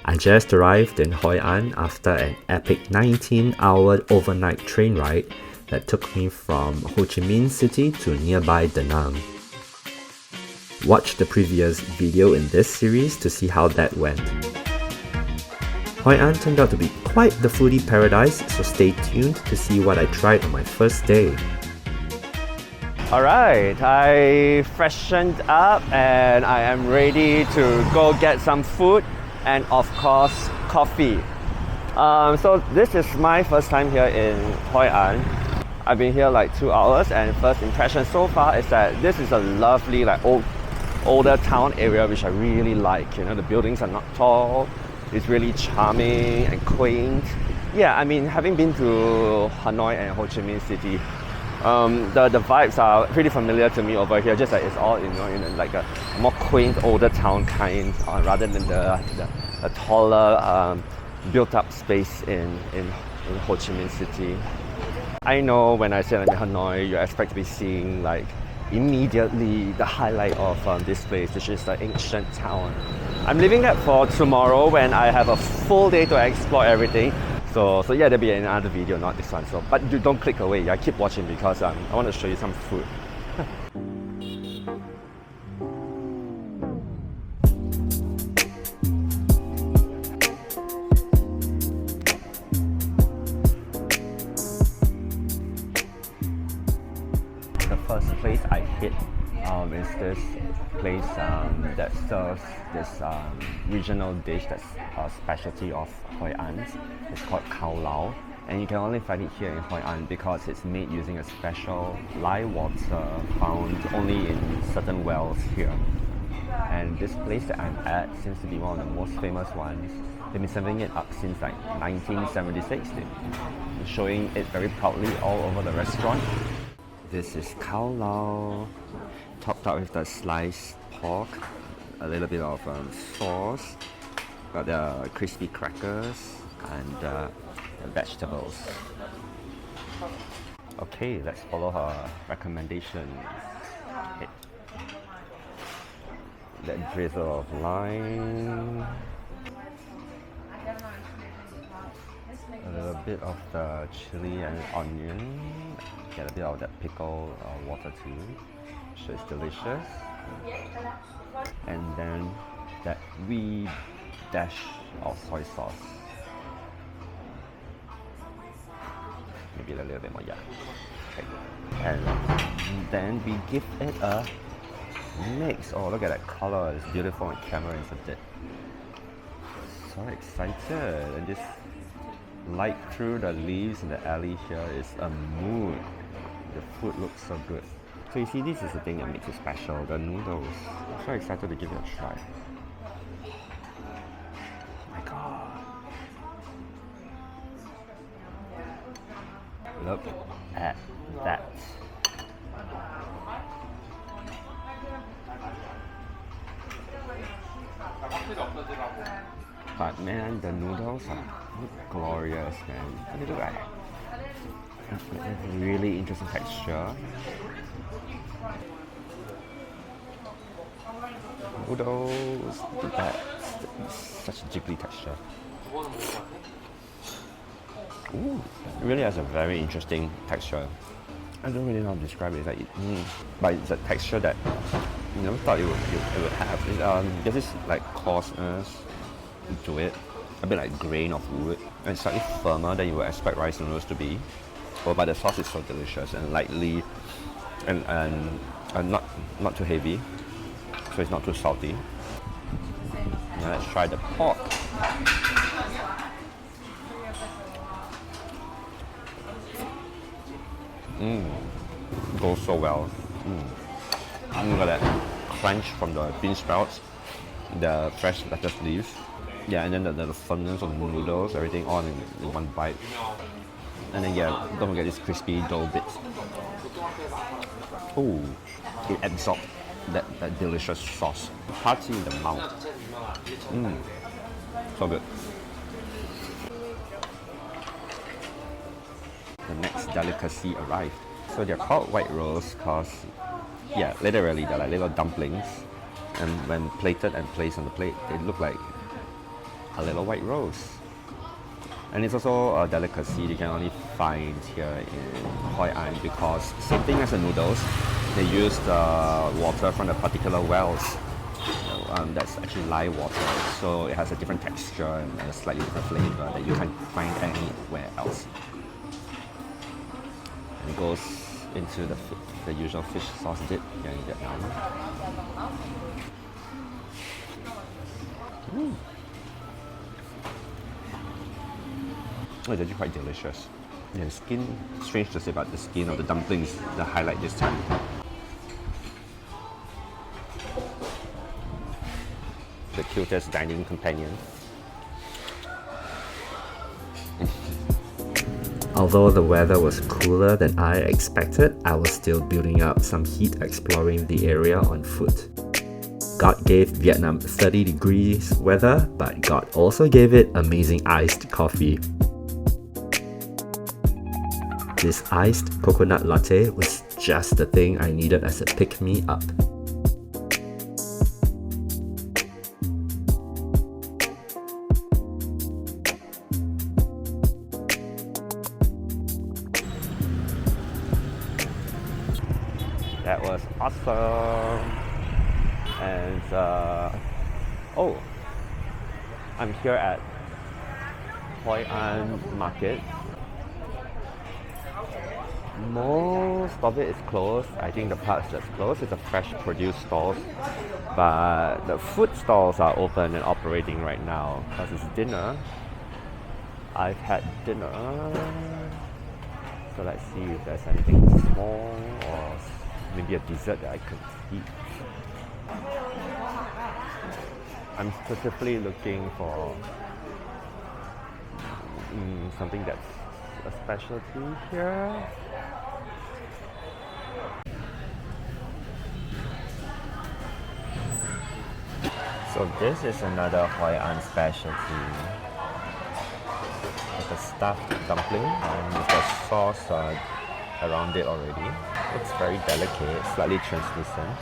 I just arrived in Hoi An after an epic 19-hour overnight train ride that took me from Ho Chi Minh City to nearby Danang. Watch the previous video in this series to see how that went. Hoi An turned out to be quite the foodie paradise, so stay tuned to see what I tried on my first day. Alright, I freshened up and I am ready to go get some food and of course coffee. So this is my first time here in Hoi An. I've been here like 2 hours and first impression so far is that this is a lovely older town area which I really like. You know, the buildings are not tall, it's really charming and quaint. Yeah, I mean, having been to Hanoi and Ho Chi Minh City, the vibes are pretty familiar to me over here, just like it's all, in like a more quaint, older town kind, rather than the taller, built-up space in Ho Chi Minh City. I know when I say I'm in Hanoi, you expect to be seeing like immediately the highlight of this place, which is the ancient town. I'm leaving that for tomorrow when I have a full day to explore everything. So yeah, there'll be another video, not this one. So, but don't click away. I keep watching because I want to show you some food. The first place I hit is this place that serves this regional dish that's a specialty of Hoi An. It's called Cao Lau, and you can only find it here in Hoi An because it's made using a special lye water found only in certain wells here. And this place that I'm at seems to be one of the most famous ones. They've been serving it up since like 1976. They're showing it very proudly all over the restaurant. This is Cao Lau, topped up with the sliced pork, a little bit of sauce, got the crispy crackers and the vegetables. Okay, let's follow her recommendations. Okay. That drizzle of lime, a little bit of the chili and onion, get a bit of that pickle water too, so it's delicious. And then that wee dash of soy sauce. Maybe a little bit more, yeah. Okay. And then we give it a mix. Oh, look at that color, it's beautiful on camera, isn't it? So excited, and this light through the leaves in the alley here is a mood. The food looks so good. So you see, this is the thing that makes it special, the noodles. I'm so excited to give it a try. Oh my god. Look at that. But man, the noodles are glorious, man. What do you look like? Really interesting texture. Noodles, the best. Such a jiggly texture. Ooh, it really has a very interesting texture. I don't really know how to describe it. It's like, but it's a texture that you never thought it would have. There's this like coarseness to it, a bit like grain of wood, and slightly firmer than you would expect rice noodles to be. Oh, but the sauce is so delicious and lightly, and not too heavy, so it's not too salty. Now let's try the pork. Goes so well. Look at that crunch from the bean sprouts, the fresh lettuce leaves. Yeah, and then the firmness of the noodles, everything all in one bite. And then yeah, don't forget these crispy dough bits. Oh, it absorbs that delicious sauce. Hearty in the mouth. So good. The next delicacy arrived. So they're called White Rose because, yeah, literally they're like little dumplings. And when plated and placed on the plate, they look like a little white rose. And it's also a delicacy you can only find here in Hoi An because same thing as the noodles, they use the water from the particular wells. That's actually live water, so it has a different texture and a slightly different flavor that you can't find anywhere else. And it goes into the usual fish sauce dip here in Vietnam. Oh, it's actually quite delicious. Yeah, the skin, strange to say, but the skin of the dumpling is the highlight this time. The cutest dining companion. Although the weather was cooler than I expected, I was still building up some heat exploring the area on foot. God gave Vietnam 30 degrees weather, but God also gave it amazing iced coffee. This iced coconut latte was just the thing I needed as a pick-me-up. That was awesome. And oh, I'm here at Hoi An market. Most of it is closed. I think the parts that's closed is the fresh produce stalls, but the food stalls are open and operating right now because it's dinner. I've had dinner, so let's see if there's anything small or maybe a dessert that I could eat. I'm specifically looking for something that's a specialty here. So this is another Hoi An specialty. It's a stuffed dumpling and with the sauce around it already. It's very delicate, slightly translucent.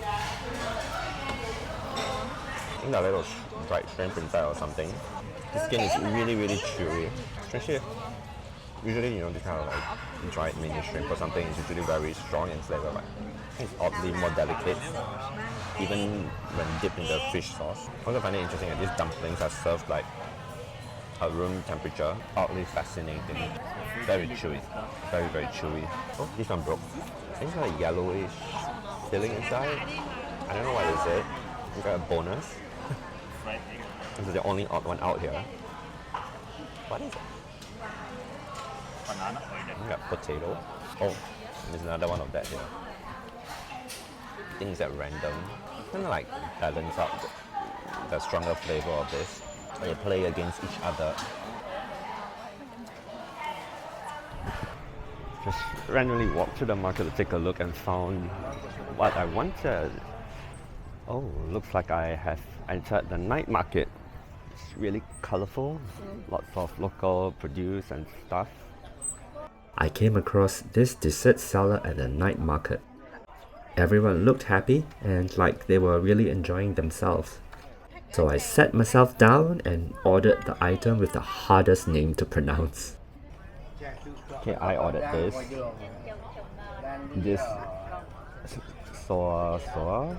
I think there are little dried shrimp inside or something. The skin is really, really chewy. Especially, usually, you know, this kind of like dried mini shrimp or something is usually very strong in flavor, but it's oddly more delicate, even when dipped in the fish sauce. I also find it interesting that these dumplings are served like at room temperature. Oddly fascinating. Very chewy. Very, very chewy. Oh, this one broke. I think it's like a yellowish filling inside. I don't know what is it. We got a bonus. This is the only odd one out here. What is it? Banana. We got potato. Oh, there's another one of that here. Things at random. Kind of like balance out the stronger flavor of this. They play against each other. Just randomly walked to the market to take a look and found what I wanted. Oh, looks like I have entered the night market. It's really colorful, lots of local produce and stuff. I came across this dessert seller at the night market. Everyone looked happy and like they were really enjoying themselves. So I sat myself down and ordered the item with the hardest name to pronounce. Okay, I ordered this. This Xoa Xoa.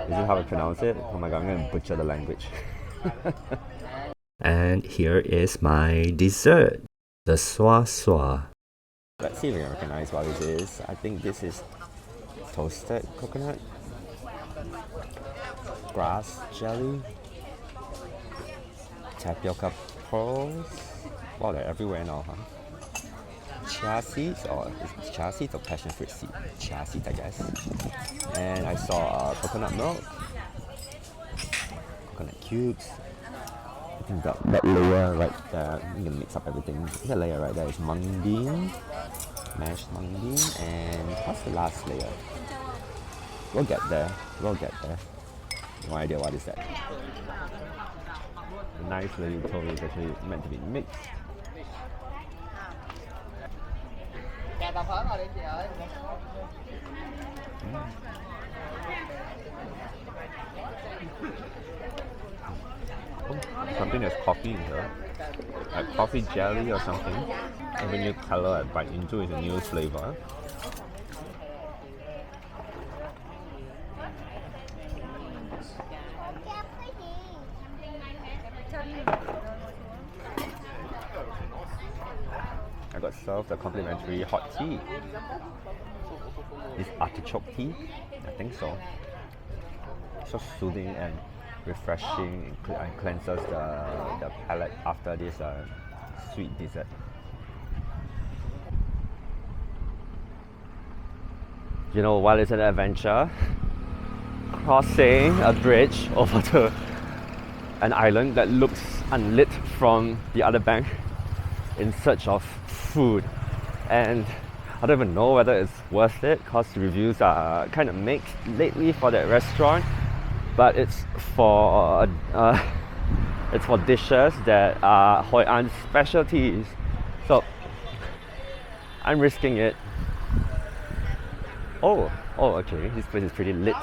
Is this how I pronounce it? Oh my god, I'm gonna butcher the language. And here is my dessert, the Xoa Xoa. Let's see if we can recognize what it is. I think this is toasted coconut, grass jelly, tapioca pearls. Wow, they're everywhere now, huh? Chia seeds, or is it chia seeds or passion fruit seed? Chia seeds, I guess. And I saw coconut milk, coconut cubes. I think that layer right there, I'm gonna mix up everything. That layer right there is mung bean, mashed mung bean, and what's the last layer? We'll get there. We'll get there. No idea what is that. The nice lady told me it's actually meant to be mixed. think there's coffee in here. Like coffee jelly or something. Every new color I bite into is a new flavor. I got served a complimentary hot tea. This artichoke tea? I think so. So soothing and refreshing and cleanses the palate after this sweet dessert. You know, while it's an adventure, crossing a bridge over to an island that looks unlit from the other bank in search of food, and I don't even know whether it's worth it because reviews are kind of mixed lately for that restaurant, but it's for dishes that are Hoi An specialties, so I'm risking it. Oh, okay, this place is pretty lit.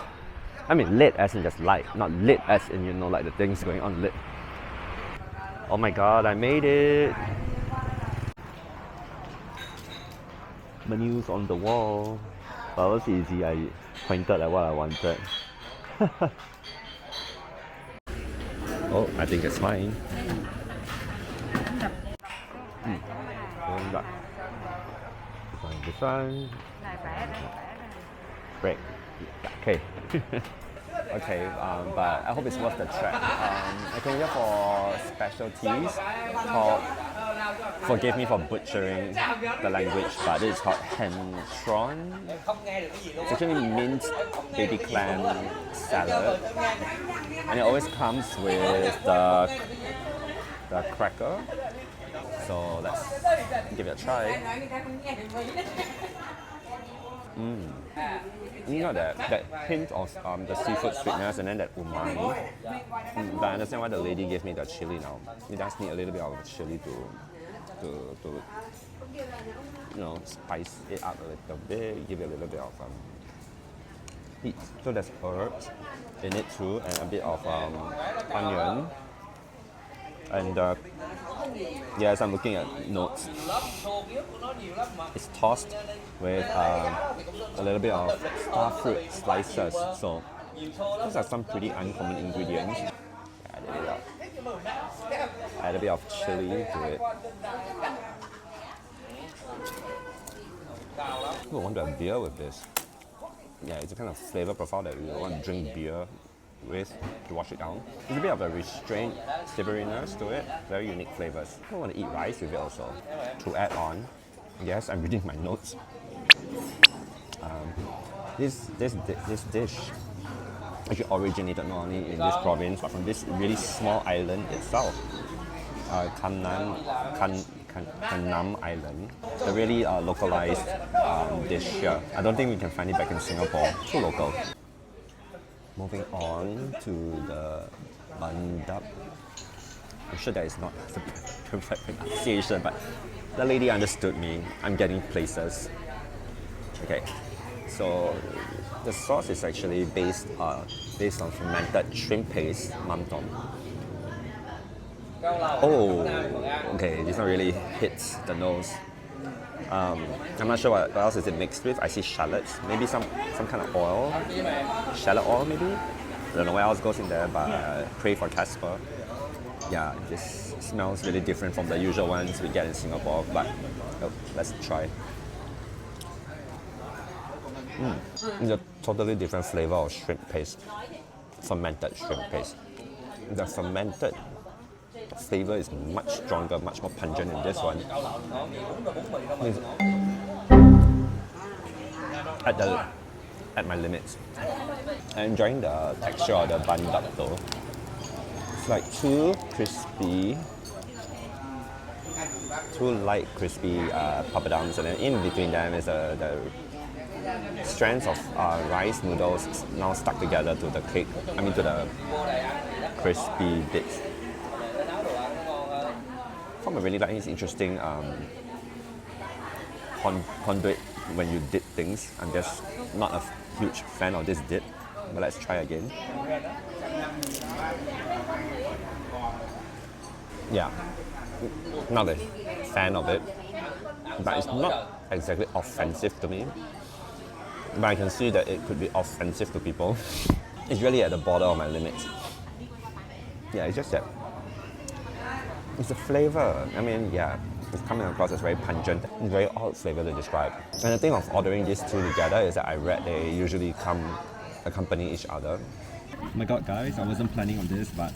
I mean lit as in just light, not lit as in, you know, like the things going on lit. Oh my god, I made it! Menus on the wall. Well, it was easy, I pointed at what I wanted. Oh, I think it's mine. Going back. This one. Break. Okay. Okay, but I hope it's worth the trek. I came here for specialties called, forgive me for butchering the language, but it's called Hen Tron. It's actually mint baby clam salad, and it always comes with the cracker. So let's give it a try. You know that hint of the seafood sweetness and then that umami. But I understand why the lady gave me the chili now. It does need a little bit of chili to you know, spice it up a little bit, give it a little bit of heat. So there's herbs in it too, and a bit of onion. And yes, I'm looking at notes. It's tossed with a little bit of star fruit slices. So those are some pretty uncommon ingredients. Add a bit of chili to it. I want to have beer with this. Yeah, it's a kind of flavor profile that we want to drink beer with to wash it down. There's a bit of a restrained savouriness to it, very unique flavors. I want to eat rice with it also. To add on, yes, I'm reading my notes. This dish actually originated not only in this province but from this really small island itself, Nam Island. It's a really localized dish here. I don't think we can find it back in Singapore. Too local. Moving on to the banh. I'm sure that is not the perfect pronunciation, but the lady understood me. I'm getting places. Okay, so the sauce is actually based on fermented shrimp paste, mam tom. Oh, okay, this one really hits the nose. I'm not sure what else is it mixed with. I see shallots, maybe some kind of oil, shallot oil maybe. I don't know what else goes in there, but pray for Casper. Yeah, this smells really different from the usual ones we get in Singapore, but let's try. It's a totally different flavor of shrimp paste, fermented shrimp paste. The fermented flavor is much stronger, much more pungent in this one. At my limits. I'm enjoying the texture of the banh though. It's like too crispy, too light crispy papadums, and then in between them is the strands of rice noodles now stuck together to the cake. I mean to the crispy bits. What I really like is interesting conduit when you dip things. I'm just not a huge fan of this dip, but let's try again. yeah, not a fan of it. But it's not exactly offensive to me. But I can see that it could be offensive to people. It's really at the border of my limits. Yeah, it's just that it's the flavor. I mean, yeah, it's coming across as very pungent, very odd flavor to describe. And the thing of ordering these two together is that I read they usually accompany each other. Oh my god, guys, I wasn't planning on this, but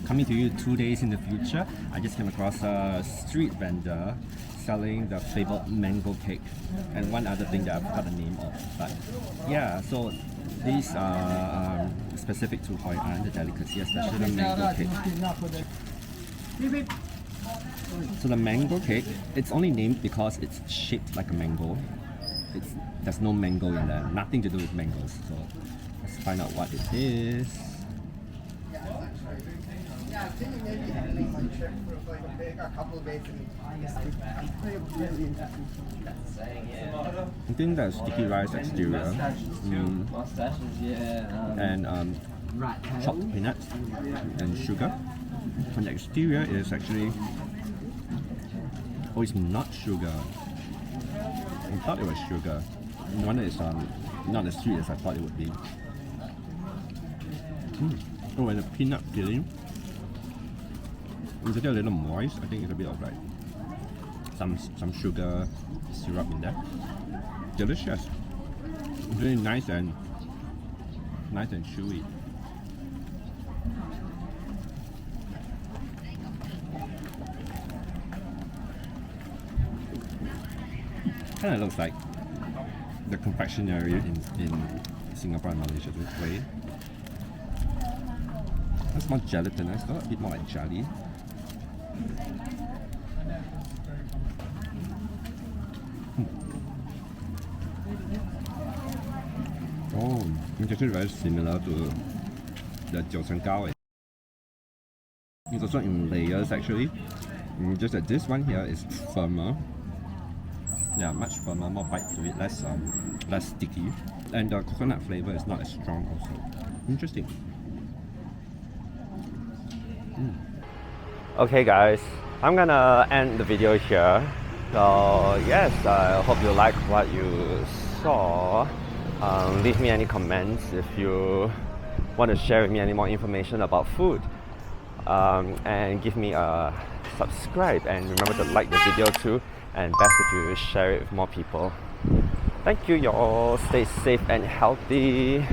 coming to you 2 days in the future, I just came across a street vendor selling the flavored mango cake and one other thing that I forgot the name of. But yeah, so these are specific to Hoi An, the delicacy, especially the mango cake. So the mango cake, it's only named because it's shaped like a mango. There's no mango in there, nothing to do with mangoes. So let's find out what it is. I think that's sticky rice exterior and chopped peanuts and sugar. And the exterior is actually, oh, it's not sugar. I thought it was sugar. The one is not as sweet as I thought it would be. Oh, and the peanut filling. It's a little moist. I think it's a bit of like some sugar syrup in there. Delicious. It's really nice and chewy. Kind of looks like the confectionery in Singapore and Malaysia this way. It's more gelatinous, a bit more like jelly. Oh, it's actually very similar to the jiaochengao. It's also in layers actually. Just that this one here is firmer. Yeah, much firmer, more bite to it, less sticky. And the coconut flavor is not as strong also. Interesting. Okay guys, I'm gonna end the video here. So yes, I hope you like what you saw. Leave me any comments if you want to share with me any more information about food. And give me a subscribe and remember to like the video too, and best if you share it with more people. Thank you y'all, stay safe and healthy.